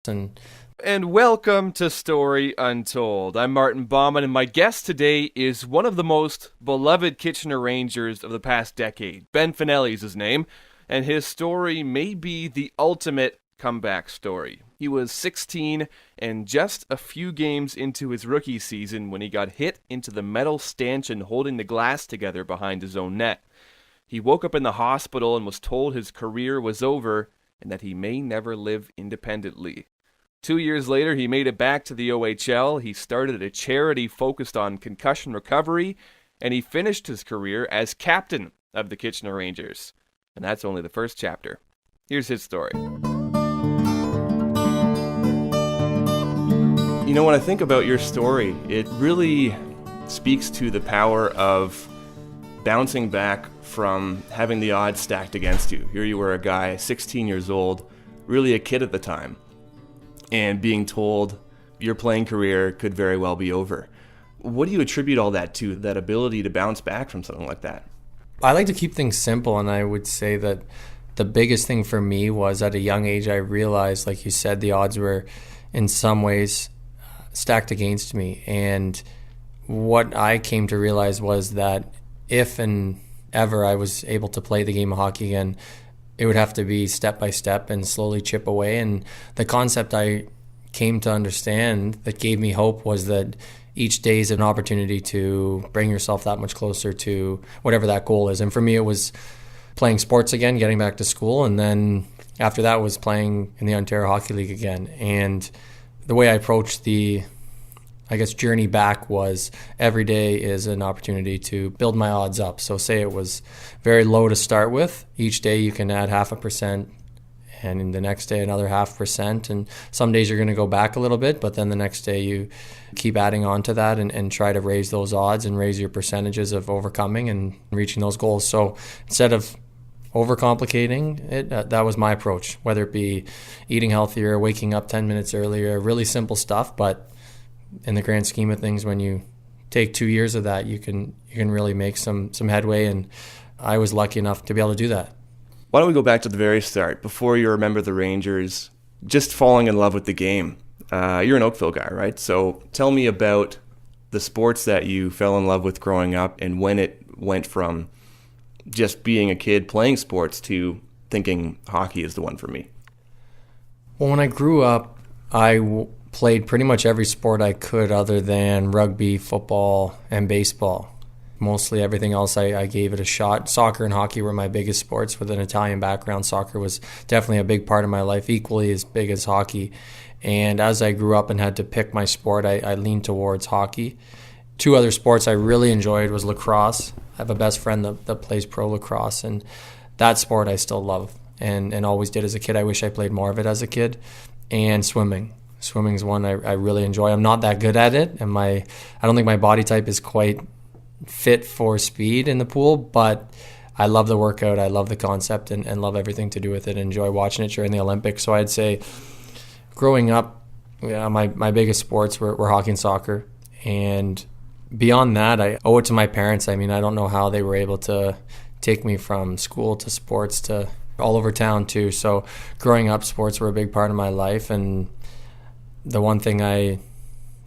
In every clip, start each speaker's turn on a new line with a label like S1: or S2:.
S1: And
S2: And welcome to Story Untold. I'm Martin Bauman, and my guest today is one of the most beloved Kitchener Rangers of the past decade. Ben Fanelli is his name, and his story may be the ultimate comeback story. He was 16 and just a few games into his rookie season when he got hit into the metal stanchion holding the glass together behind his own net. He woke up in the hospital and was told his career was over and that he may never live independently. 2 years later, he made it back to the OHL. He started a charity focused on concussion recovery, and he finished his career as captain of the Kitchener Rangers. And that's only the first chapter. Here's his story. You know, when I think about your story, it really speaks to the power of bouncing back from having the odds stacked against you. Here you were, a guy, 16 years old, really a kid at the time, and being told your playing career could very well be over. What do you attribute all that to, that ability to bounce back from something like that?
S1: I like to keep things simple, and I would say that the biggest thing for me was at a young age I realized, like you said, the odds were in some ways stacked against me. And what I came to realize was that if and ever I was able to play the game of hockey again, it would have to be step by step and slowly chip away. And the concept I came to understand that gave me hope was that each day is an opportunity to bring yourself that much closer to whatever that goal is. And for me, it was playing sports again, getting back to school. And then after that was playing in the Ontario Hockey League again. And the way I approached the journey back was every day is an opportunity to build my odds up. So say it was very low to start with. Each day you can add 0.5%, and in the next day another 0.5%. And some days you're going to go back a little bit, but then the next day you keep adding on to that and try to raise those odds and raise your percentages of overcoming and reaching those goals. So instead of overcomplicating it, that was my approach, whether it be eating healthier, waking up 10 minutes earlier, really simple stuff, but in the grand scheme of things, when you take 2 years of that, you can really make some headway, and I was lucky enough to be able to do that.
S2: Why don't we go back to the very start, before you remember the Rangers, just falling in love with the game. You're an Oakville guy, right? So tell me about the sports that you fell in love with growing up and when it went from just being a kid playing sports to thinking hockey is the one for me.
S1: Well, when I grew up, I played pretty much every sport I could other than rugby, football, and baseball. Mostly everything else I gave it a shot. Soccer and hockey were my biggest sports. With an Italian background, soccer was definitely a big part of my life, equally as big as hockey. And as I grew up and had to pick my sport, I leaned towards hockey. Two other sports I really enjoyed was lacrosse. I have a best friend that plays pro lacrosse, and that sport I still love and always did as a kid. I wish I played more of it as a kid. And swimming. Swimming is one I really enjoy. I'm not that good at it, and I don't think my body type is quite fit for speed in the pool, but I love the workout. I love the concept and love everything to do with it. Enjoy watching it during the Olympics. So I'd say growing up, my biggest sports were hockey and soccer. And beyond that, I owe it to my parents. I mean, I don't know how they were able to take me from school to sports to all over town too. So growing up, sports were a big part of my life, and the one thing I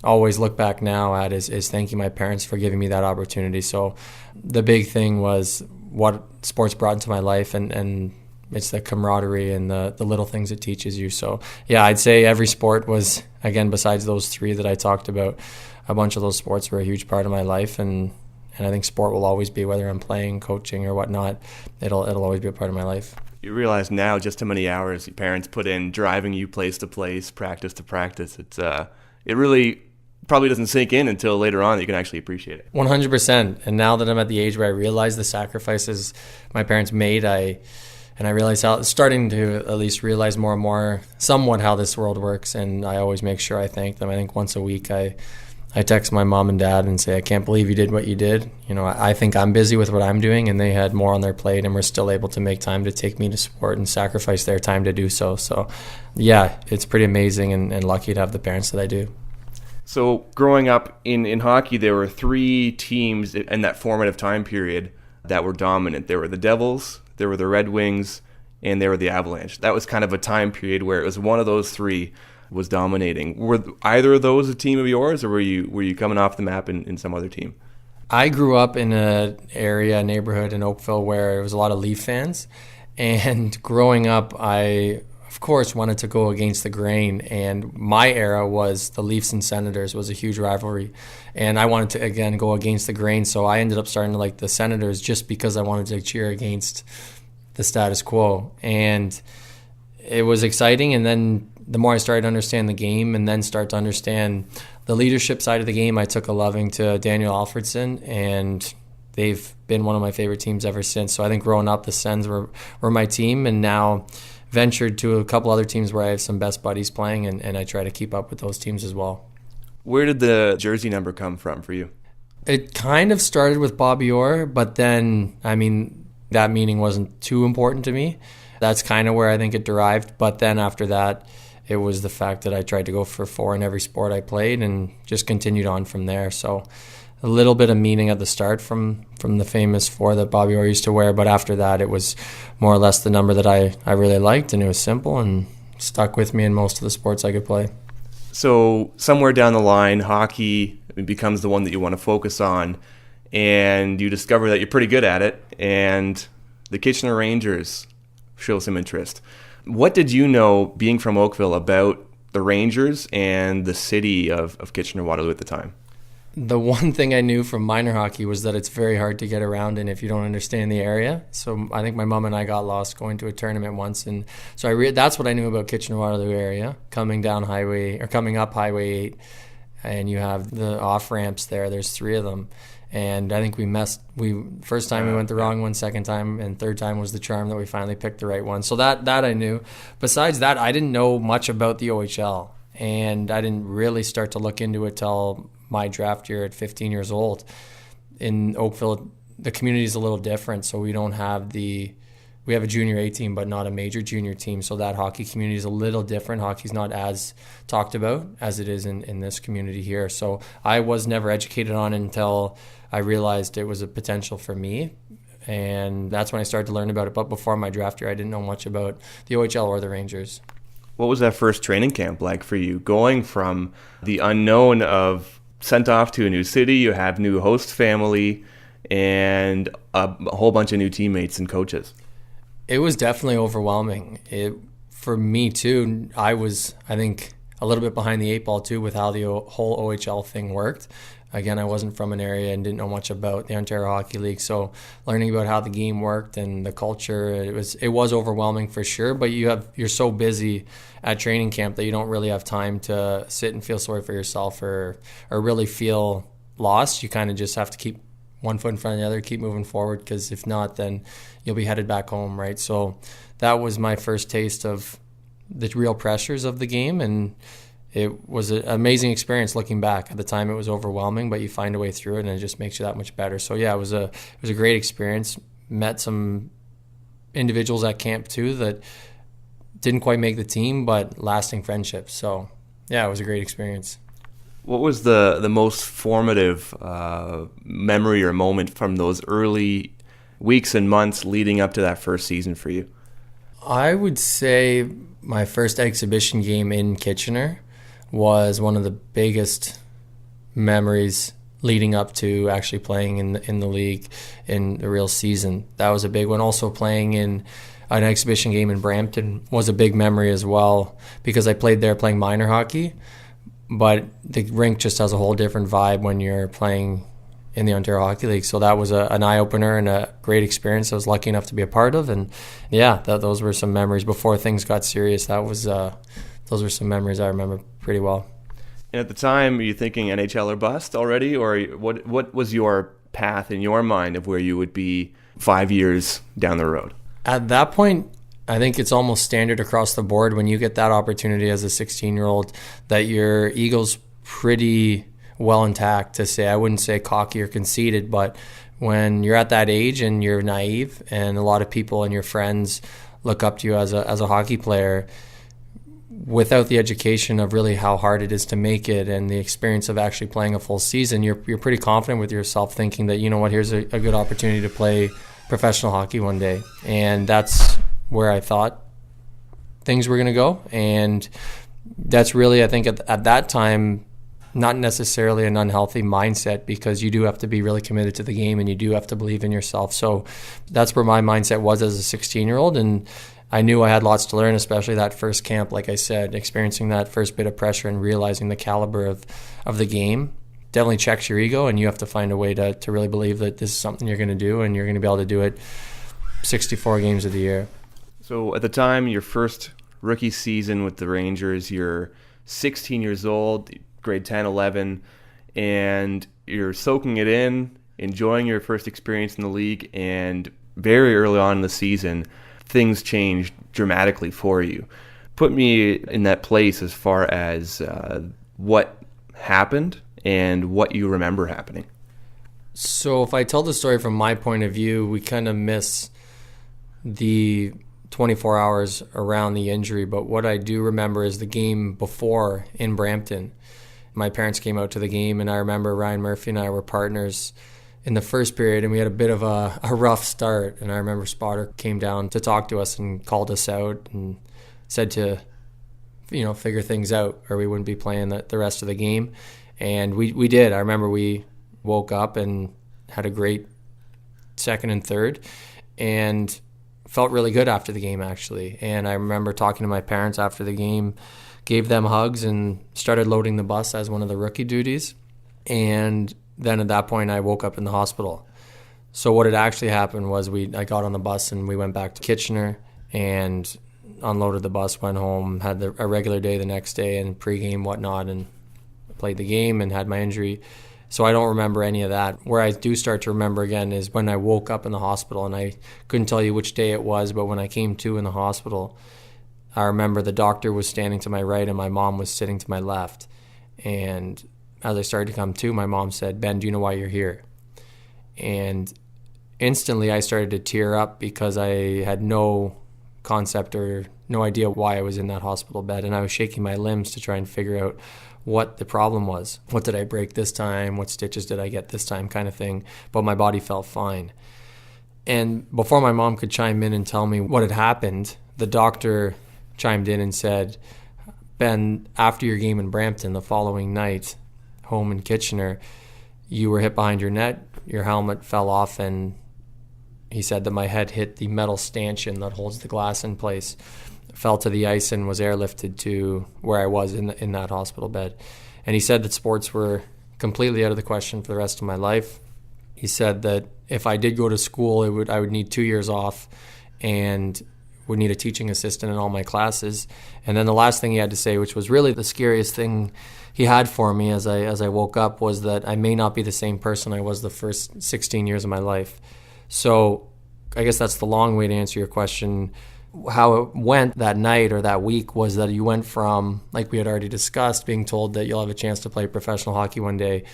S1: always look back now at is thanking my parents for giving me that opportunity. So the big thing was what sports brought into my life, and it's the camaraderie and the little things it teaches you. So yeah, I'd say every sport was, again, besides those three that I talked about, a bunch of those sports were a huge part of my life, and I think sport will always be, whether I'm playing, coaching, or whatnot, it'll always be a part of my life.
S2: You realize now just how many hours your parents put in driving you place to place, practice to practice. It really probably doesn't sink in until later on that you can actually appreciate it.
S1: 100%. And now that I'm at the age where I realize the sacrifices my parents made, I realize starting to at least realize more and more somewhat how this world works. And I always make sure I thank them. I think once a week I text my mom and dad and say, I can't believe you did what you did. You know, I think I'm busy with what I'm doing, and they had more on their plate and were still able to make time to take me to sport and sacrifice their time to do so. So, yeah, it's pretty amazing and lucky to have the parents that I do.
S2: So growing up in hockey, there were three teams in that formative time period that were dominant. There were the Devils, there were the Red Wings, and there were the Avalanche. That was kind of a time period where it was one of those three. was dominating. Were either of those a team of yours, or were you coming off the map in some other team?
S1: I grew up in a neighborhood in Oakville where there was a lot of Leaf fans. And growing up, I, of course, wanted to go against the grain. And my era was the Leafs and Senators was a huge rivalry. And I wanted to, again, go against the grain. So I ended up starting to like the Senators just because I wanted to cheer against the status quo. And it was exciting. And then the more I started to understand the game and then start to understand the leadership side of the game, I took a loving to Daniel Alfredsson, and they've been one of my favorite teams ever since. So I think growing up, the Sens were my team, and now ventured to a couple other teams where I have some best buddies playing, and I try to keep up with those teams as well.
S2: Where did the jersey number come from for you?
S1: It kind of started with Bobby Orr, but then, that meaning wasn't too important to me. That's kind of where I think it derived. But then after that, it was the fact that I tried to go for 4 in every sport I played and just continued on from there. So a little bit of meaning at the start from the famous 4 that Bobby Orr used to wear, but after that it was more or less the number that I really liked, and it was simple and stuck with me in most of the sports I could play.
S2: So somewhere down the line, hockey becomes the one that you want to focus on, and you discover that you're pretty good at it, and the Kitchener Rangers show some interest. What did you know, being from Oakville, about the Rangers and the city of Kitchener-Waterloo at the time?
S1: The one thing I knew from minor hockey was that it's very hard to get around in if you don't understand the area. So I think my mom and I got lost going to a tournament once, and so that's what I knew about Kitchener-Waterloo area. Coming up Highway 8, and you have the off ramps there. There's 3 of them, and I think first time we went the wrong one, second time, and third time was the charm that we finally picked the right one. So that I knew. Besides that, I didn't know much about the OHL, and I didn't really start to look into it till my draft year at 15 years old. In Oakville, the community is a little different, so we have a junior A team, but not a major junior team, so that hockey community is a little different. Hockey's not as talked about as it is in this community here. So I was never educated on it until I realized it was a potential for me, and that's when I started to learn about it. But before my draft year, I didn't know much about the OHL or the Rangers.
S2: What was that first training camp like for you, going from the unknown of sent off to a new city, you have new host family, and a whole bunch of new teammates and coaches?
S1: It was definitely overwhelming. For me too, I think, a little bit behind the 8 ball too with how the whole OHL thing worked. Again, I wasn't from an area and didn't know much about the Ontario Hockey League, so learning about how the game worked and the culture, it was overwhelming for sure. But you're so busy at training camp that you don't really have time to sit and feel sorry for yourself or really feel lost. You kind of just have to keep one foot in front of the other, keep moving forward, because if not, then you'll be headed back home, right? So that was my first taste of the real pressures of the game, and it was an amazing experience looking back. At the time, it was overwhelming, but you find a way through it, and it just makes you that much better. So yeah, it was a great experience. Met some individuals at camp too that didn't quite make the team, but lasting friendships. So yeah, it was a great experience.
S2: What was the most formative memory or moment from those early weeks and months leading up to that first season for you?
S1: I would say my first exhibition game in Kitchener was one of the biggest memories leading up to actually playing in the league in the real season. That was a big one. Also playing in an exhibition game in Brampton was a big memory as well, because I played there playing minor hockey, but the rink just has a whole different vibe when you're playing in the Ontario Hockey League. So that was an eye-opener and a great experience I was lucky enough to be a part of. And yeah, those were some memories before things got serious. Those were some memories I remember pretty well.
S2: And at the time, were you thinking NHL or bust already? Or what was your path in your mind of where you would be 5 years down the road?
S1: At that point, I think it's almost standard across the board when you get that opportunity as a 16-year-old that your ego's pretty well intact, to say. I wouldn't say cocky or conceited, but when you're at that age and you're naive and a lot of people and your friends look up to you as a hockey player, without the education of really how hard it is to make it and the experience of actually playing a full season, you're pretty confident with yourself, thinking that, you know what, here's a good opportunity to play professional hockey one day. And that's where I thought things were going to go. And that's really, I think, at that time, not necessarily an unhealthy mindset, because you do have to be really committed to the game and you do have to believe in yourself. So that's where my mindset was as a 16-year-old. And I knew I had lots to learn, especially that first camp, like I said, experiencing that first bit of pressure and realizing the caliber of the game definitely checks your ego, and you have to find a way to really believe that this is something you're going to do, and you're going to be able to do it 64 games of the year.
S2: So at the time, your first rookie season with the Rangers, you're 16 years old, grade 10, 11, and you're soaking it in, enjoying your first experience in the league, and very early on in the season, things changed dramatically for you. Put me in that place as far as what happened and what you remember happening.
S1: So if I tell the story from my point of view, we kind of miss the 24 hours around the injury, but what I do remember is the game before in Brampton. My parents came out to the game, and I remember Ryan Murphy and I were partners in the first period, and we had a bit of a rough start. And I remember Spotter came down to talk to us and called us out and said to, figure things out, or we wouldn't be playing the rest of the game. And we did. I remember we woke up and had a great second and third, and felt really good after the game, actually. And I remember talking to my parents after the game, gave them hugs, and started loading the bus as one of the rookie duties. And then at that point, I woke up in the hospital. So what had actually happened was I got on the bus and we went back to Kitchener and unloaded the bus, went home, had a regular day the next day and pregame, whatnot, and played the game and had my injury. So I don't remember any of that. Where I do start to remember again is when I woke up in the hospital, and I couldn't tell you which day it was, but when I came to in the hospital, I remember the doctor was standing to my right and my mom was sitting to my left. And as I started to come to, my mom said, "Ben, do you know why you're here?" And instantly I started to tear up, because I had no concept or no idea why I was in that hospital bed. And I was shaking my limbs to try and figure out what the problem was. What did I break this time? What stitches did I get this time, kind of thing. But my body felt fine. And before my mom could chime in and tell me what had happened, the doctor chimed in and said, "Ben, after your game in Brampton the following night, home in Kitchener, you were hit behind your net, your helmet fell off, and he said that my head hit the metal stanchion that holds the glass in place, fell to the ice, and was airlifted to where I was in that hospital bed." And he said that sports were completely out of the question for the rest of my life. He said that if I did go to school, I would need 2 years off and would need a teaching assistant in all my classes. And then the last thing he had to say, which was really the scariest thing he had for me as I woke up, was that I may not be the same person I was the first 16 years of my life. So I guess that's the long way to answer your question. How it went that night or that week was that you went from, like we had already discussed, being told that you'll have a chance to play professional hockey one day,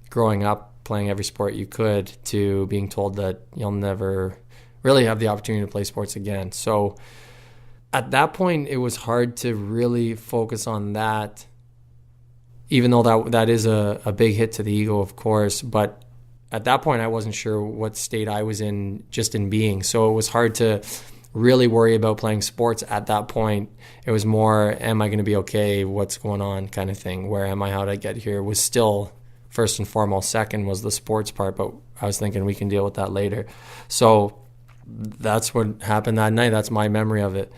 S1: growing up playing every sport you could, to being told that you'll never really have the opportunity to play sports again. So at that point, it was hard to really focus on that, even though that is a big hit to the ego, of course. But at that point, I wasn't sure what state I was in, just in being. So it was hard to really worry about playing sports at that point. It was more, am I going to be okay? What's going on, kind of thing. Where am I? How did I get here? Was still first and foremost. Second was the sports part, but I was thinking we can deal with that later. So that's what happened that night. That's my memory of it.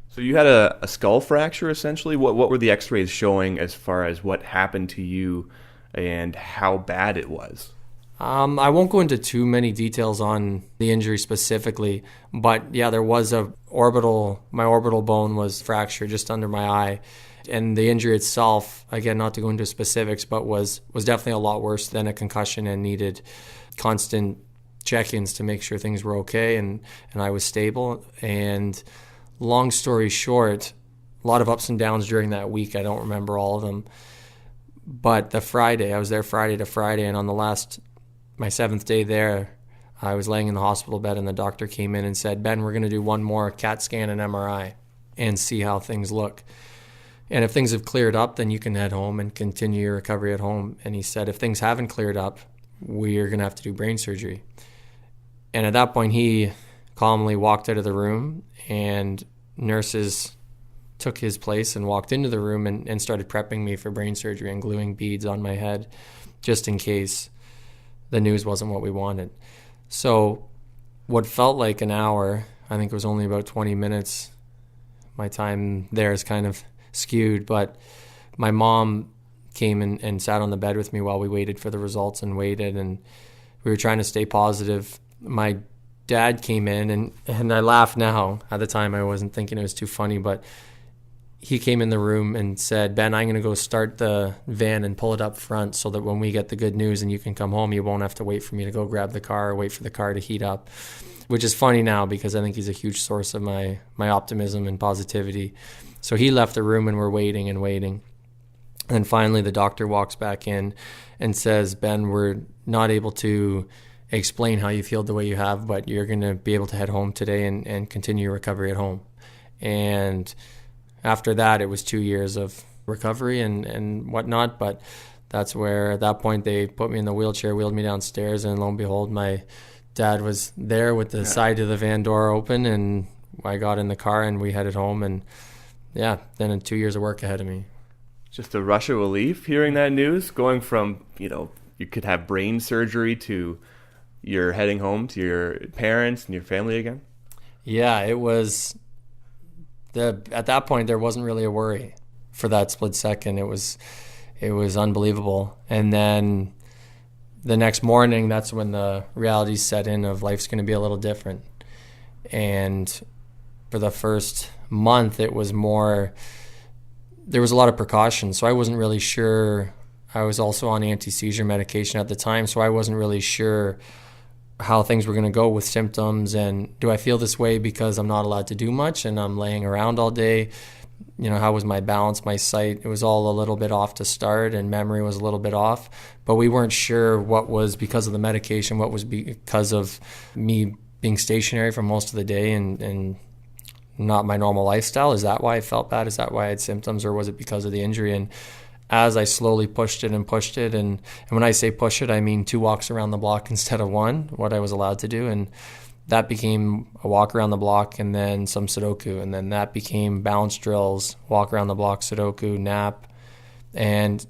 S2: So you had a skull fracture, essentially. What were the x-rays showing as far as what happened to you and how bad it was?
S1: I won't go into too many details on the injury specifically, but yeah, there was my orbital bone was fractured just under my eye. And the injury itself, again, not to go into specifics, but was definitely a lot worse than a concussion and needed constant check-ins to make sure things were okay and I was stable. And long story short, a lot of ups and downs during that week. I don't remember all of them. But I was there Friday to Friday, and on my 7th day there, I was laying in the hospital bed, and the doctor came in and said, "Ben, we're going to do one more CAT scan and MRI and see how things look. And if things have cleared up, then you can head home and continue your recovery at home." And he said, if things haven't cleared up, we're going to have to do brain surgery. And at that point, he calmly walked out of the room, and nurses took his place and walked into the room and started prepping me for brain surgery and gluing beads on my head just in case the news wasn't what we wanted. So what felt like an hour, I think it was only about 20 minutes. My time there is kind of skewed, but my mom came and sat on the bed with me while we waited for the results and waited, and we were trying to stay positive. My dad came in, and I laugh now. At the time, I wasn't thinking it was too funny, but he came in the room and said, "Ben, I'm going to go start the van and pull it up front so that when we get the good news and you can come home, you won't have to wait for me to go grab the car or wait for the car to heat up," which is funny now because I think he's a huge source of my optimism and positivity. So he left the room and we're waiting and waiting. And finally the doctor walks back in and says, "Ben, we're not able to explain how you feel the way you have, but you're going to be able to head home today and continue your recovery at home." And after that, it was 2 years of recovery and whatnot. But that's where, at that point, they put me in the wheelchair, wheeled me downstairs, and lo and behold, my dad was there with the side of the van door open, and I got in the car and we headed home. And yeah, then 2 years of work ahead of me.
S2: Just a rush of relief hearing that news, going from, you could have brain surgery to you're heading home to your parents and your family again.
S1: Yeah, it was... At that point, there wasn't really a worry for that split second. It was unbelievable. And then the next morning, that's when the reality set in of life's going to be a little different. And for the first month, it was more, there was a lot of precautions. So I wasn't really sure. I was also on anti-seizure medication at the time, so I wasn't really sure how things were going to go with symptoms, and do I feel this way because I'm not allowed to do much and I'm laying around all day? How was my balance, my sight? It was all a little bit off to start, and memory was a little bit off, but we weren't sure what was because of the medication, what was because of me being stationary for most of the day and not my normal lifestyle. Is that why I felt bad? Is that why I had symptoms, or was it because of the injury? And as I slowly pushed it, and when I say push it, I mean 2 walks around the block instead of 1, what I was allowed to do. And that became a walk around the block and then some Sudoku. And then that became balance drills, walk around the block, Sudoku, nap. And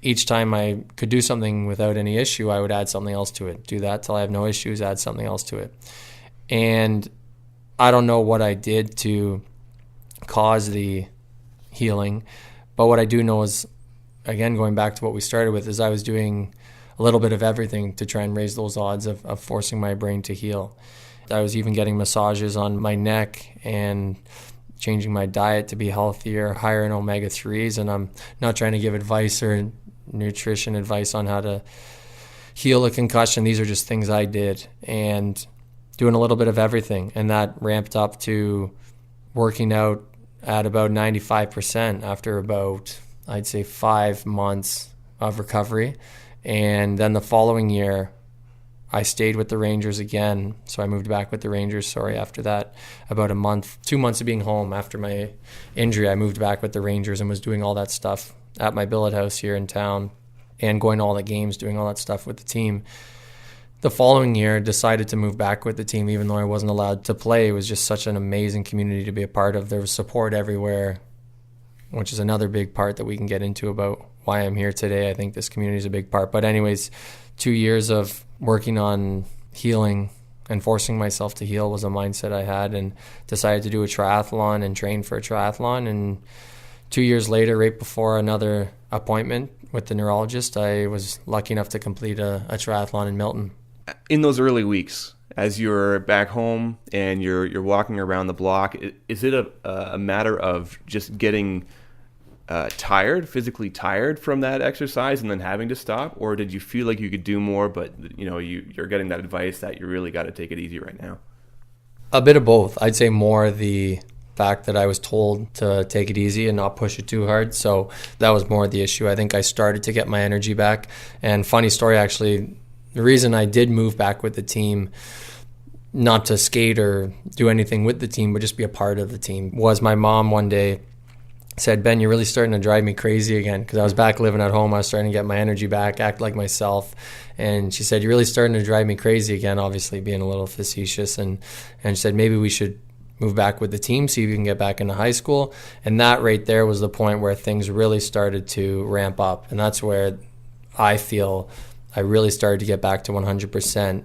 S1: each time I could do something without any issue, I would add something else to it. Do that till I have no issues, add something else to it. And I don't know what I did to cause the healing, but what I do know is, again, going back to what we started with, is I was doing a little bit of everything to try and raise those odds of forcing my brain to heal. I was even getting massages on my neck and changing my diet to be healthier, higher in omega-3s, and I'm not trying to give advice or nutrition advice on how to heal a concussion. These are just things I did, and doing a little bit of everything, and that ramped up to working out at about 95% after about, I'd say, 5 months of recovery. And then the following year, I stayed with the Rangers again. So I moved back with the Rangers, after that. About 2 months of being home after my injury, I moved back with the Rangers and was doing all that stuff at my billet house here in town and going to all the games, doing all that stuff with the team. The following year, decided to move back with the team, even though I wasn't allowed to play. It was just such an amazing community to be a part of. There was support everywhere, which is another big part that we can get into about why I'm here today. I think this community is a big part. But anyways, 2 years of working on healing and forcing myself to heal was a mindset I had, and decided to do a triathlon and train for a triathlon. And 2 years later, right before another appointment with the neurologist, I was lucky enough to complete a triathlon in Milton.
S2: In those early weeks, as you're back home and you're walking around the block, is it a matter of just getting physically tired from that exercise and then having to stop, or did you feel like you could do more, but you're getting that advice that you really got to take it easy right now?
S1: A bit of both. I'd say more the fact that I was told to take it easy and not push it too hard, so that was more the issue. I think I started to get my energy back. And funny story, actually, the reason I did move back with the team, not to skate or do anything with the team, but just be a part of the team, was my mom one day said, "Ben, you're really starting to drive me crazy again," because I was back living at home. I was starting to get my energy back, act like myself. And she said, "You're really starting to drive me crazy again," obviously being a little facetious. And she said, maybe we should move back with the team, see if you can get back into high school. And that right there was the point where things really started to ramp up. And that's where I feel I really started to get back to 100%.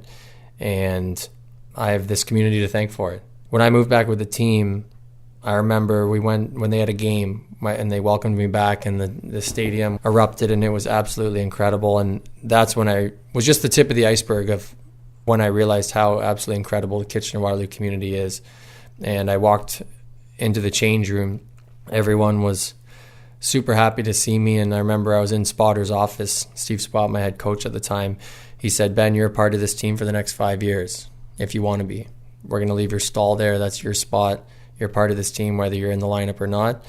S1: And I have this community to thank for it. When I moved back with the team, I remember we went when they had a game and they welcomed me back, and the stadium erupted, and it was absolutely incredible. And that's when I was just the tip of the iceberg of when I realized how absolutely incredible the Kitchener-Waterloo community is. And I walked into the change room. Everyone was super happy to see me, and I remember I was in Spotter's office. Steve Spott, my head coach at the time, he said, "Ben, you're a part of this team for the next 5 years, if you want to be. We're going to leave your stall there. That's your spot. You're part of this team, whether you're in the lineup or not."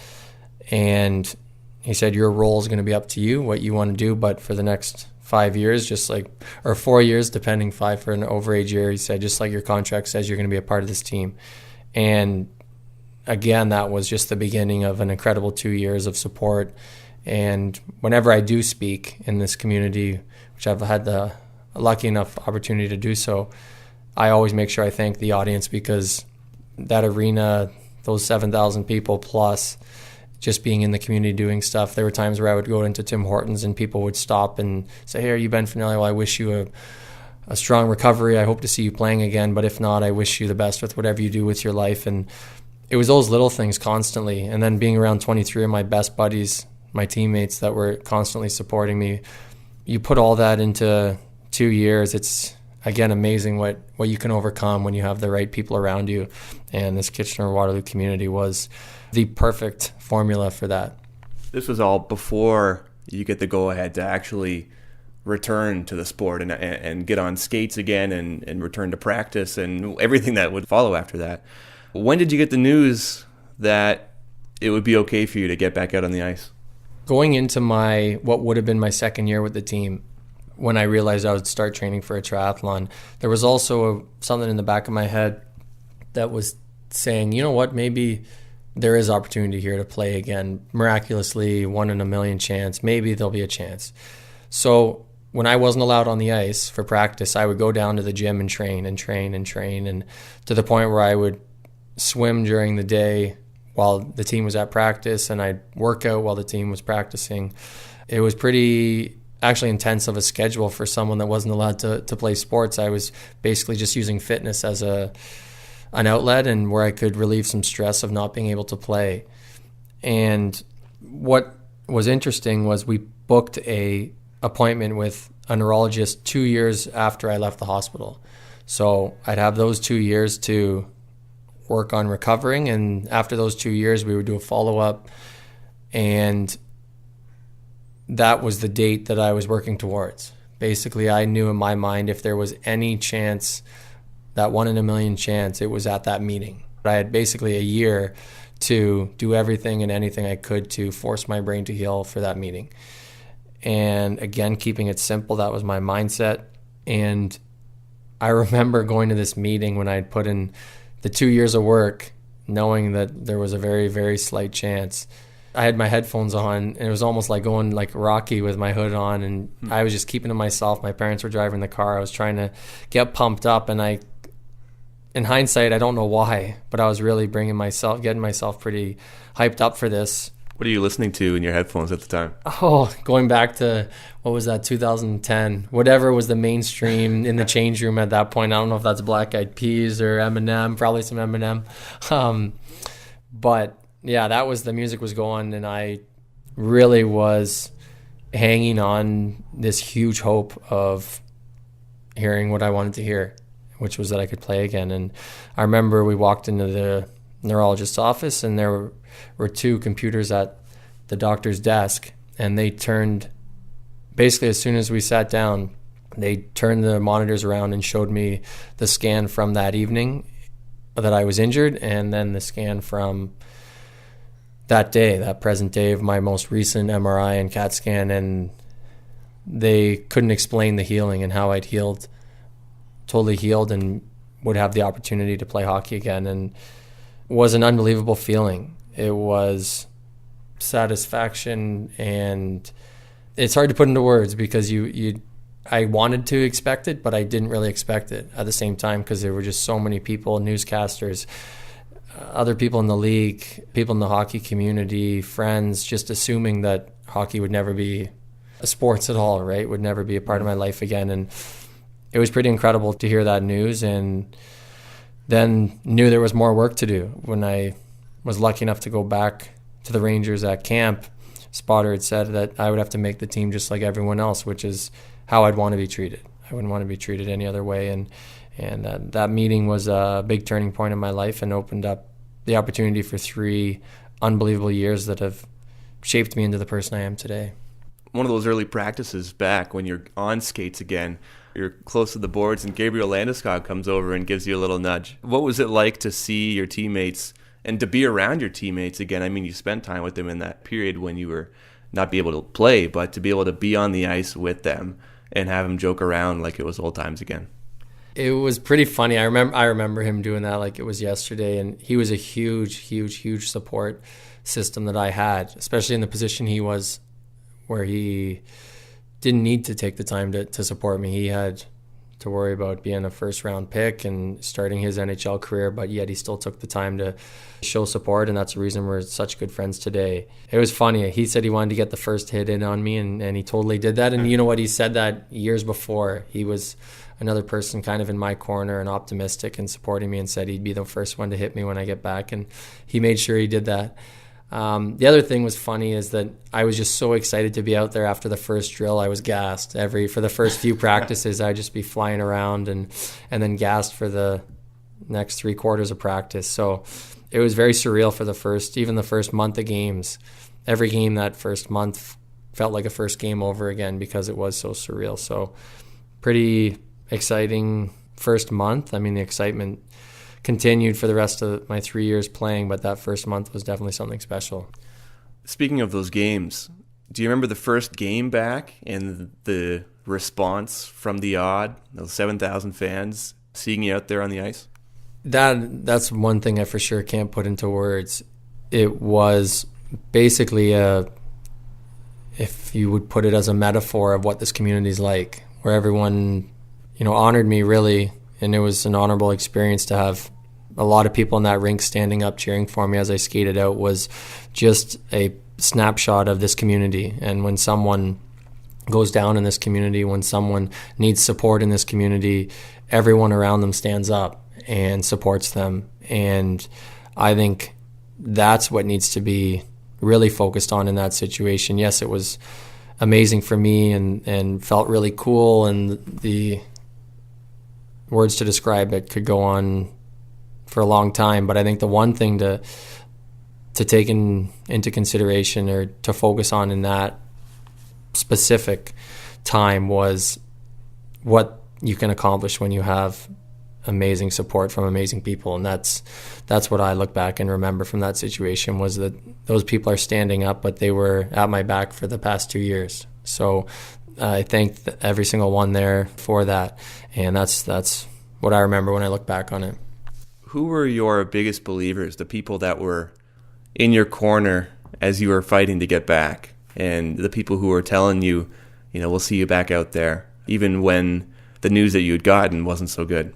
S1: And he said, "Your role is going to be up to you, what you want to do, but for the next 5 years, or 4 years, depending, 5 for an overage year," he said, "just like your contract says, you're going to be a part of this team." And again, that was just the beginning of an incredible 2 years of support. And whenever I do speak in this community, which I've had the lucky enough opportunity to do so, I always make sure I thank the audience, because that arena, those 7,000 people plus, just being in the community doing stuff. There were times where I would go into Tim Hortons and people would stop and say, "Hey, are you Ben Fanelli? Well, I wish you a strong recovery. I hope to see you playing again, but if not, I wish you the best with whatever you do with your life." And it was those little things constantly. And then being around 23 of my best buddies, my teammates that were constantly supporting me, you put all that into 2 years, it's again amazing what you can overcome when you have the right people around you. And this Kitchener-Waterloo community was the perfect formula for that.
S3: This was all before you get the go-ahead to actually return to the sport and get on skates again and return to practice and everything that would follow after that. When did you get the news that it would be okay for you to get back out on the ice?
S1: Going into what would have been my second year with the team, when I realized I would start training for a triathlon, there was also something in the back of my head that was saying, you know what, maybe there is opportunity here to play again. Miraculously, 1 in a million chance, maybe there'll be a chance. So when I wasn't allowed on the ice for practice, I would go down to the gym and train, and to the point where I would swim during the day while the team was at practice, and I'd work out while the team was practicing. It was pretty actually intense of a schedule for someone that wasn't allowed to play sports. I was basically just using fitness as an outlet and where I could relieve some stress of not being able to play. And what was interesting was we booked a appointment with a neurologist 2 years after I left the hospital. So I'd have those 2 years to work on recovering, and after those 2 years we would do a follow-up, and that was the date that I was working towards. Basically, I knew in my mind if there was any chance, that 1 in a million chance, it was at that meeting. I had basically a year to do everything and anything I could to force my brain to heal for that meeting. And again, keeping it simple, that was my mindset. And I remember going to this meeting when I had put in the 2 years of work, knowing that there was a very, very slight chance. I had my headphones on, and it was almost like going like Rocky with my hood on, and I was just keeping to myself. My parents were driving the car. I was trying to get pumped up, and in hindsight, I don't know why, but I was really getting myself pretty hyped up for this.
S3: What are you listening to in your headphones at the time?
S1: Oh, going back to, what was that, 2010? Whatever was the mainstream in the change room at that point. I don't know if that's Black Eyed Peas or Eminem, probably some Eminem. But yeah, the music was going, and I really was hanging on this huge hope of hearing what I wanted to hear, which was that I could play again. And I remember we walked into the neurologist's office, and there were 2 computers at the doctor's desk, and they turned, basically as soon as we sat down, they turned the monitors around and showed me the scan from that evening that I was injured, and then the scan from that day, that present day of my most recent MRI and CAT scan, and they couldn't explain the healing and how I'd healed, totally healed, and would have the opportunity to play hockey again. And it was an unbelievable feeling. It was satisfaction, and it's hard to put into words because I wanted to expect it, but I didn't really expect it at the same time, because there were just so many people, newscasters, other people in the league, people in the hockey community, friends, just assuming that hockey would never be a sports at all, right? Would never be a part of my life again. And it was pretty incredible to hear that news, and then knew there was more work to do. When I was lucky enough to go back to the Rangers at camp, Spotter had said that I would have to make the team just like everyone else, which is how I'd want to be treated. I wouldn't want to be treated any other way. And that meeting was a big turning point in my life and opened up the opportunity for 3 unbelievable years that have shaped me into the person I am today.
S3: One of those early practices back when you're on skates again, you're close to the boards and Gabriel Landeskog comes over and gives you a little nudge. What was it like to see your teammates and to be around your teammates again? I mean, you spent time with them in that period when you were not be able to play, but to be able to be on the ice with them and have them joke around like it was old times again.
S1: It was pretty funny. I remember him doing that like it was yesterday, and he was a huge support system that I had, especially in the position he was, where he didn't need to take the time to support me. He had to worry about being a first-round pick and starting his NHL career, but yet he still took the time to show support, and that's the reason we're such good friends today. It was funny. He said he wanted to get the first hit in on me, and he totally did that. And you know what? He said that years before. He was another person kind of in my corner and optimistic and supporting me, and said he'd be the first one to hit me when I get back, and he made sure he did that. The other thing was funny is that I was just so excited to be out there after the first drill. I was gassed for the first few practices. I'd just be flying around and then gassed for the next 3 quarters of practice. So it was very surreal for the first month of games. Every game that first month felt like a first game over again because it was so surreal. So pretty exciting first month. I mean, the excitement continued for the rest of my 3 years playing, but that first month was definitely something special.
S3: Speaking of those games, do you remember the first game back and the response from the odd, those 7,000 fans seeing you out there on the ice?
S1: That's one thing I for sure can't put into words. It was basically if you would put it as a metaphor of what this community is like, where everyone, honored me really, and it was an honorable experience to have a lot of people in that rink standing up cheering for me as I skated out. Was just a snapshot of this community. And when someone goes down in this community, when someone needs support in this community, everyone around them stands up and supports them. And I think that's what needs to be really focused on in that situation. Yes, it was amazing for me and felt really cool, and the words to describe it could go on for a long time, but I think the one thing to take into consideration or to focus on in that specific time was what you can accomplish when you have amazing support from amazing people. And that's what I look back and remember from that situation, was that those people are standing up, but they were at my back for the past 2 years. So I thank every single one there for that, and that's what I remember when I look back on it.
S3: Who were your biggest believers, the people that were in your corner as you were fighting to get back, and the people who were telling you, we'll see you back out there, even when the news that you had gotten wasn't so good?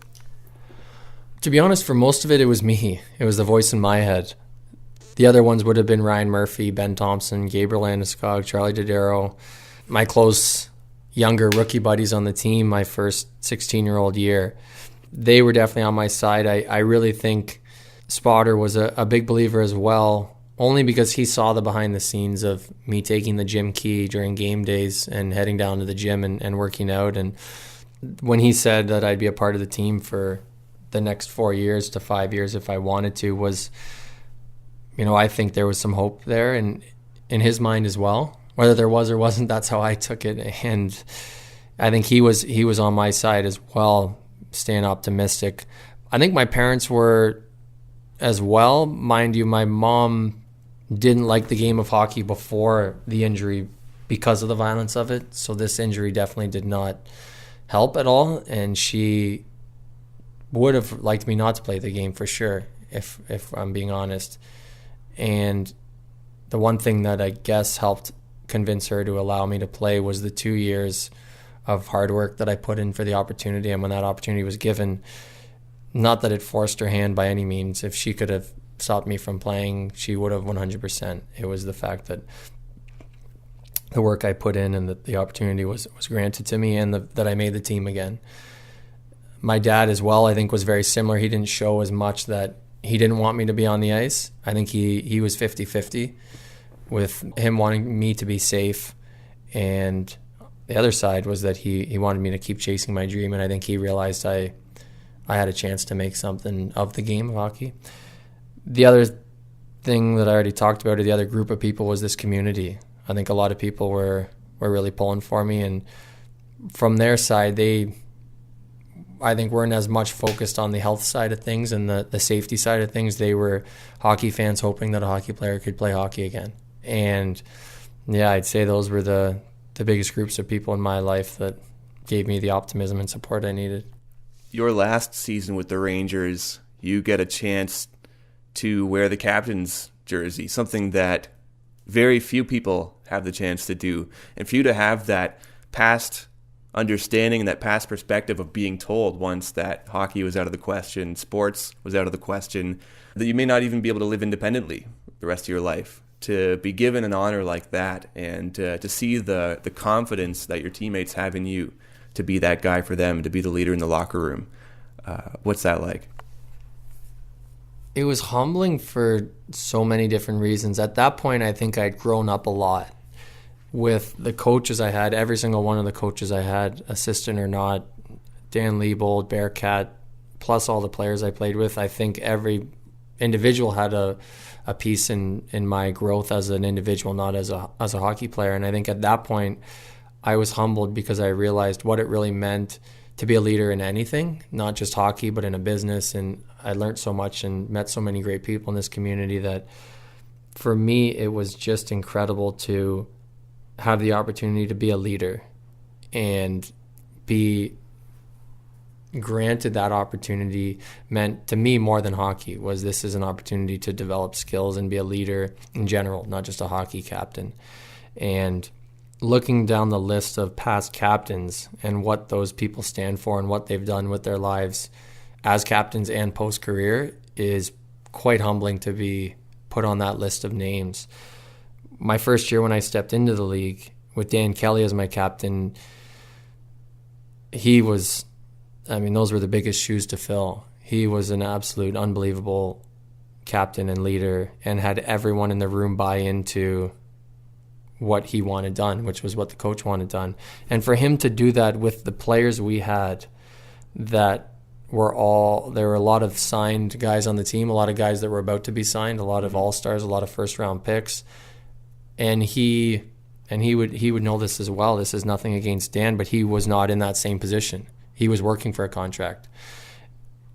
S1: To be honest, for most of it, it was me. It was the voice in my head. The other ones would have been Ryan Murphy, Ben Thompson, Gabriel Landeskog, Charlie Dodaro, my close younger rookie buddies on the team, my first 16-year-old year. They were definitely on my side. I really think Spotter was a big believer as well, only because he saw the behind the scenes of me taking the gym key during game days and heading down to the gym and working out. And when he said that I'd be a part of the team for the next 4 years to 5 years if I wanted to, was, I think there was some hope there, and in his mind as well. Whether there was or wasn't, that's how I took it. And I think he was on my side as well, staying optimistic. I think my parents were as well. Mind you, my mom didn't like the game of hockey before the injury because of the violence of it. So this injury definitely did not help at all. And she would have liked me not to play the game for sure, if I'm being honest. And the one thing that I guess helped convince her to allow me to play was the 2 years of hard work that I put in for the opportunity. And when that opportunity was given, not that it forced her hand by any means. If she could have stopped me from playing, she would have 100%. It was the fact that the work I put in and that the opportunity was granted to me, and that I made the team again. My dad as well, I think, was very similar. He didn't show as much that he didn't want me to be on the ice. I think he was 50-50 with him wanting me to be safe, and the other side was that he wanted me to keep chasing my dream, and I think he realized I had a chance to make something of the game of hockey. The other thing that I already talked about, or the other group of people, was this community. I think a lot of people were really pulling for me, and from their side, I think weren't as much focused on the health side of things and the safety side of things. They were hockey fans hoping that a hockey player could play hockey again. And yeah, I'd say those were the biggest groups of people in my life that gave me the optimism and support I needed.
S3: Your last season with the Rangers, you get a chance to wear the captain's jersey, something that very few people have the chance to do. And for you to have that past understanding and that past perspective of being told once that hockey was out of the question, sports was out of the question, that you may not even be able to live independently the rest of your life, to be given an honor like that, and to see the confidence that your teammates have in you to be that guy for them, to be the leader in the locker room. What's that like?
S1: It was humbling for so many different reasons. At that point, I think I'd grown up a lot with the coaches I had. Every single one of the coaches I had, assistant or not, Dan Liebold, Bearcat, plus all the players I played with. I think every individual had a piece in my growth as an individual, not as a hockey player. And I think at that point, I was humbled because I realized what it really meant to be a leader in anything, not just hockey, but in a business. And I learned so much and met so many great people in this community that for me, it was just incredible to have the opportunity to be a leader and be granted that opportunity. Meant to me more than hockey. Was this is an opportunity to develop skills and be a leader in general, not just a hockey captain. And looking down the list of past captains and what those people stand for and what they've done with their lives as captains and post-career is quite humbling to be put on that list of names. My first year when I stepped into the league with Dan Kelly as my captain, those were the biggest shoes to fill. He was an absolute unbelievable captain and leader and had everyone in the room buy into what he wanted done, which was what the coach wanted done. And for him to do that with the players we had, there were a lot of signed guys on the team, a lot of guys that were about to be signed, a lot of all-stars, a lot of first-round picks. And he would know this as well. This is nothing against Dan, but he was not in that same position. He was working for a contract.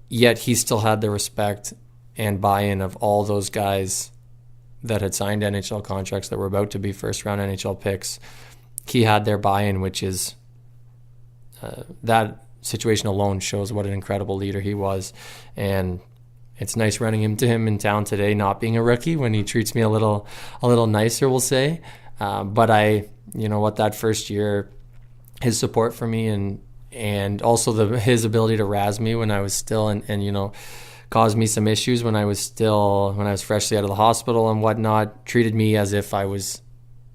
S1: Yet he still had the respect and buy-in of all those guys that had signed NHL contracts that were about to be first-round NHL picks. He had their buy-in, which is that situation alone shows what an incredible leader he was. And it's nice running into him in town today, not being a rookie, when he treats me a little nicer, we'll say. But that first year, his support for me and also his ability to razz me when I was still and caused me some issues when I was freshly out of the hospital and whatnot, treated me as if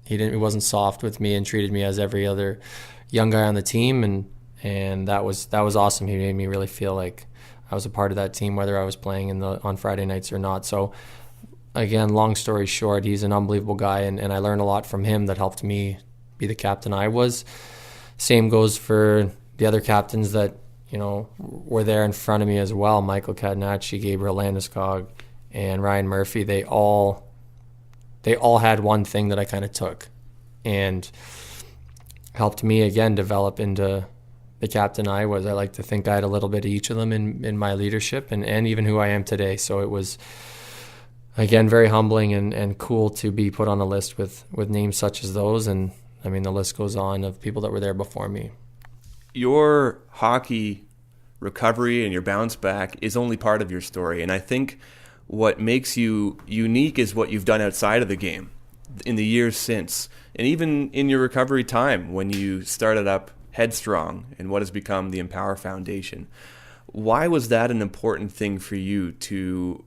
S1: he wasn't soft with me and treated me as every other young guy on the team, and that was awesome. He made me really feel like I was a part of that team, whether I was playing on Friday nights or not. So again, long story short, he's an unbelievable guy, and I learned a lot from him that helped me be the captain I was. Same goes for the other captains that were there in front of me as well. Michael Cadenacci, Gabriel Landeskog, and Ryan Murphy. They all had one thing that I kind of took and helped me again develop into the captain I was. I like to think I had a little bit of each of them in my leadership and even who I am today. So it was, again, very humbling and cool to be put on a list with names such as those. And the list goes on of people that were there before me.
S3: Your hockey recovery and your bounce back is only part of your story. And I think what makes you unique is what you've done outside of the game in the years since. And even in your recovery time when you started up Headstrong and what has become the EMPWR Foundation. Why was that an important thing for you to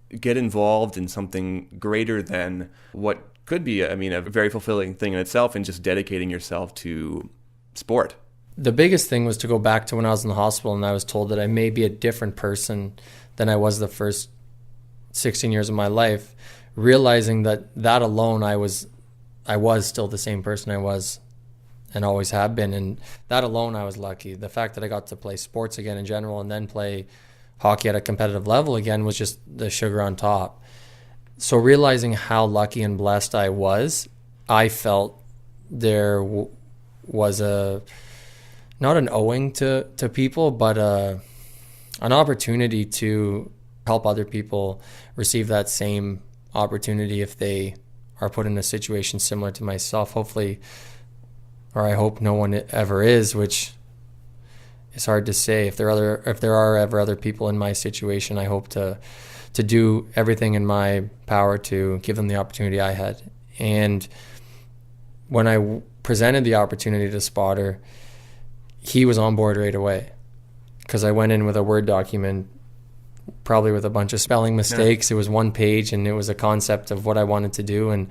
S3: get involved in something greater than what could be, a very fulfilling thing in itself, and just dedicating yourself to sport?
S1: The biggest thing was to go back to when I was in the hospital and I was told that I may be a different person than I was the first 16 years of my life, realizing that alone I was still the same person I was and always have been. And that alone I was lucky. The fact that I got to play sports again in general and then play hockey at a competitive level again was just the sugar on top. So realizing how lucky and blessed I was, I felt there was not an owing to people, but an opportunity to help other people receive that same opportunity if they are put in a situation similar to myself. Hopefully, or I hope no one ever is, which is hard to say. If there are ever other people in my situation, I hope to do everything in my power to give them the opportunity I had. And when I presented the opportunity to Spotter, he was on board right away, because I went in with a Word document, probably with a bunch of spelling mistakes. Yeah. It was one page and it was a concept of what I wanted to do, and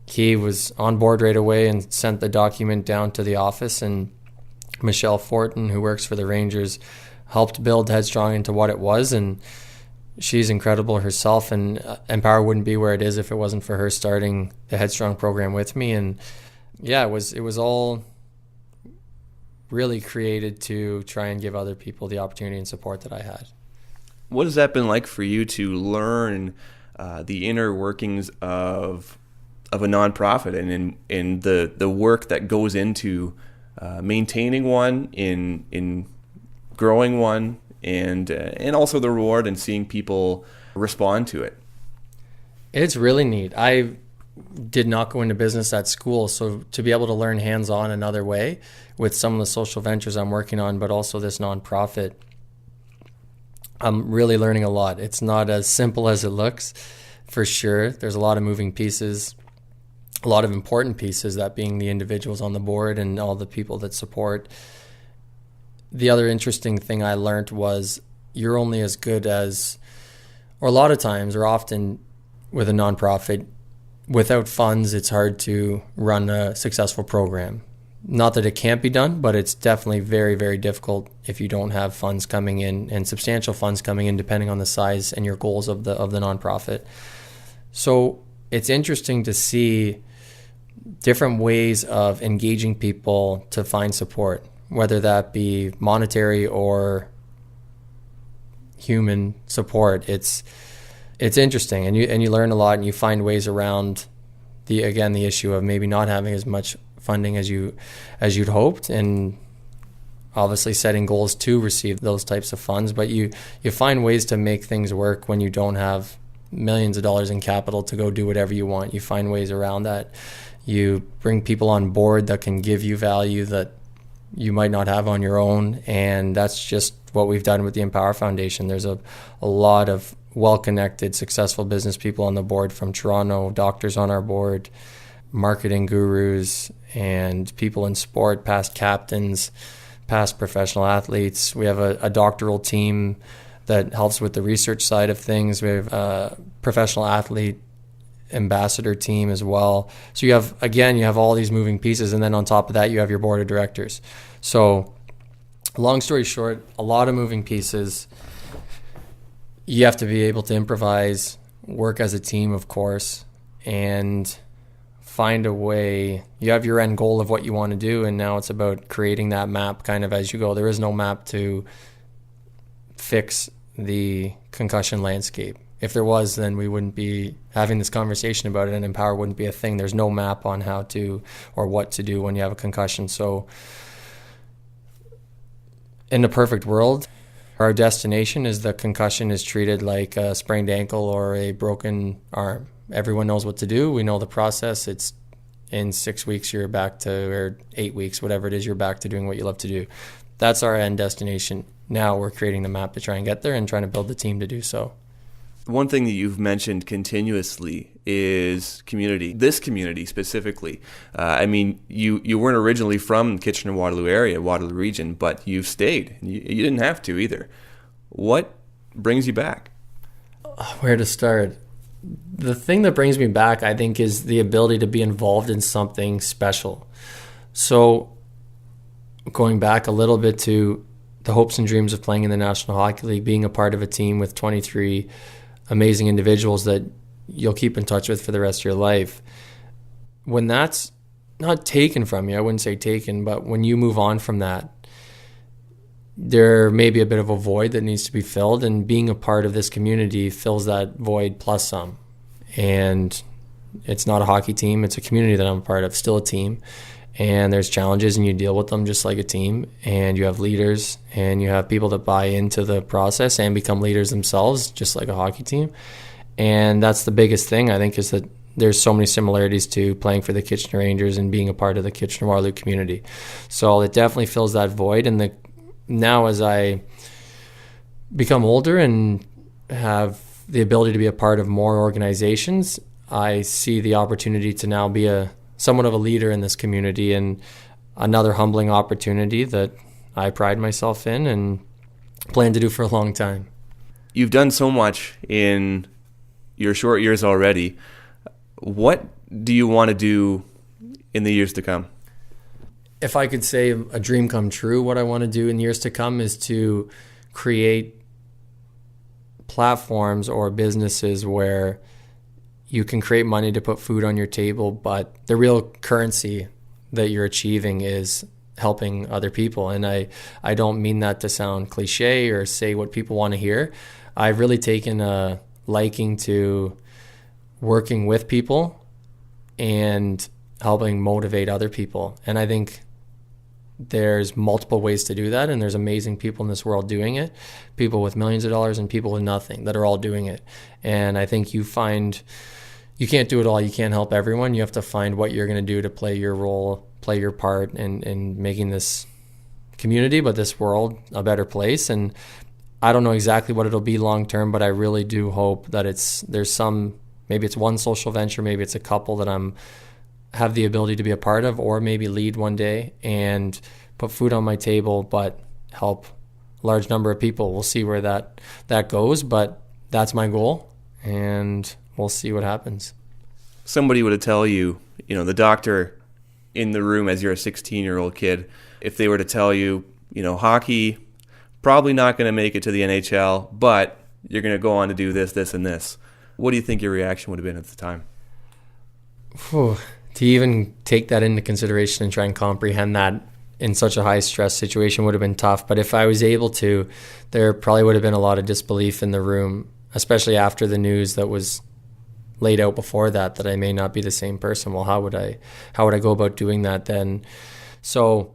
S1: he was on board right away and sent the document down to the office, and Michelle Fortin, who works for the Rangers, helped build Headstrong into what it was, and she's incredible herself, and EMPWR wouldn't be where it is if it wasn't for her starting the Headstrong program with me. And yeah, it was all really created to try and give other people the opportunity and support that I had.
S3: What has that been like for you to learn the inner workings of a nonprofit, and in the work that goes into maintaining one, in growing one, and also the reward and seeing people respond to it?
S1: It's really neat. I did not go into business at school, so to be able to learn hands-on another way with some of the social ventures I'm working on, but also this nonprofit, I'm really learning a lot. It's not as simple as it looks, for sure. There's a lot of moving pieces, a lot of important pieces, that being the individuals on the board and all the people that support. The other interesting thing I learned was you're only as good as, or a lot of times, or often with a nonprofit, without funds, it's hard to run a successful program. Not that it can't be done, but it's definitely very, very difficult if you don't have funds coming in, and substantial funds coming in, depending on the size and your goals of the nonprofit. So it's interesting to see different ways of engaging people to find support, whether that be monetary or human support. It's interesting, and you learn a lot, and you find ways around the issue of maybe not having as much funding as you'd hoped, and obviously setting goals to receive those types of funds. But you find ways to make things work when you don't have millions of dollars in capital to go do whatever you want. You find ways around that. You bring people on board that can give you value that you might not have on your own, and that's just what we've done with the EMPWR Foundation. There's a lot of well-connected, successful business people on the board from Toronto, doctors on our board, marketing gurus, and people in sport, past captains, past professional athletes. We have a doctoral team that helps with the research side of things. We have a professional athlete ambassador team as well. So you have all these moving pieces, and then on top of that, you have your board of directors. So long story short, a lot of moving pieces. You have to be able to improvise, work as a team, of course, and find a way. You have your end goal of what you want to do, and now it's about creating that map kind of as you go. There is no map to fix the concussion landscape. If there was, then we wouldn't be having this conversation about it, and EMPWR wouldn't be a thing. There's no map on how to or what to do when you have a concussion. So in the perfect world, our destination is the concussion is treated like a sprained ankle or a broken arm. Everyone knows what to do. We know the process. It's in 6 weeks you're back to, or 8 weeks, whatever it is, you're back to doing what you love to do. That's our end destination. Now we're creating the map to try and get there and trying to build the team to do so.
S3: One thing that you've mentioned continuously is community. This community specifically. You weren't originally from Kitchener-Waterloo area, Waterloo region, but you've stayed. You didn't have to either. What brings you back?
S1: Where to start? The thing that brings me back, I think, is the ability to be involved in something special. So going back a little bit to the hopes and dreams of playing in the National Hockey League, being a part of a team with 23 amazing individuals that you'll keep in touch with for the rest of your life. When that's not taken from you, I wouldn't say taken, but when you move on from that, there may be a bit of a void that needs to be filled, and being a part of this community fills that void plus some. And it's not a hockey team, it's a community that I'm a part of, still a team. And there's challenges and you deal with them just like a team, and you have leaders and you have people that buy into the process and become leaders themselves just like a hockey team. And that's the biggest thing, I think, is that there's so many similarities to playing for the Kitchener Rangers and being a part of the Kitchener-Waterloo community. So it definitely fills that void. And now as I become older and have the ability to be a part of more organizations, I see the opportunity to now be somewhat of a leader in this community, and another humbling opportunity that I pride myself in and plan to do for a long time.
S3: You've done so much in your short years already. What do you want to do in the years to come?
S1: If I could say a dream come true, what I want to do in years to come is to create platforms or businesses where you can create money to put food on your table, but the real currency that you're achieving is helping other people. And I don't mean that to sound cliche or say what people want to hear. I've really taken a liking to working with people and helping motivate other people. And I think there's multiple ways to do that, and there's amazing people in this world doing it, people with millions of dollars and people with nothing that are all doing it. And I think you can't do it all. You can't help everyone. You have to find what you're going to do to play your role, play your part in making this community, but this world, a better place. And I don't know exactly what it'll be long term, but I really do hope that maybe it's one social venture, maybe it's a couple that have the ability to be a part of, or maybe lead one day and put food on my table, but help a large number of people. We'll see where that goes, but that's my goal, and we'll see what happens.
S3: Somebody would tell you, the doctor in the room as you're a 16-year-old kid, if they were to tell you, hockey, probably not going to make it to the NHL, but you're going to go on to do this, this, and this. What do you think your reaction would have been at the time?
S1: To even take that into consideration and try and comprehend that in such a high stress situation would have been tough. But if I was able to, there probably would have been a lot of disbelief in the room, especially after the news that was laid out before that I may not be the same person. Well, how would I go about doing that then? So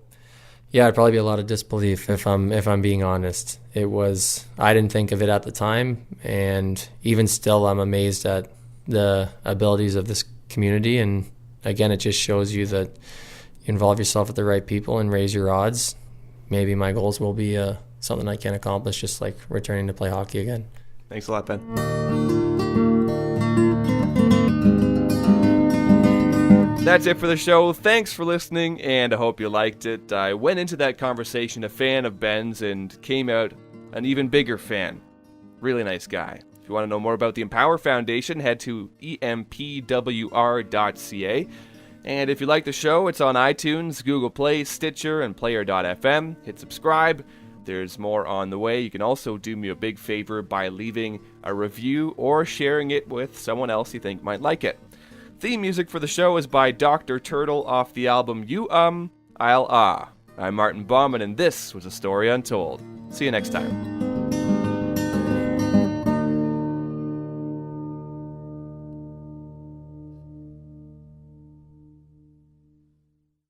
S1: yeah, it'd probably be a lot of disbelief if I'm being honest. I didn't think of it at the time, and even still I'm amazed at the abilities of this community. And again, it just shows you that you involve yourself with the right people and raise your odds. Maybe my goals will be something I can accomplish, just like returning to play hockey again.
S3: Thanks a lot, Ben.
S2: That's it for the show. Thanks for listening, and I hope you liked it. I went into that conversation a fan of Ben's and came out an even bigger fan. Really nice guy. If you want to know more about the EMPWR Foundation, head to EMPWR.ca. And if you like the show, it's on iTunes, Google Play, Stitcher, and Player.fm. Hit subscribe. There's more on the way. You can also do me a big favor by leaving a review or sharing it with someone else you think might like it. Theme music for the show is by Dr. Turtle off the album You I'll Ah. I'm Martin Baumann, and this was A Story Untold. See you next time.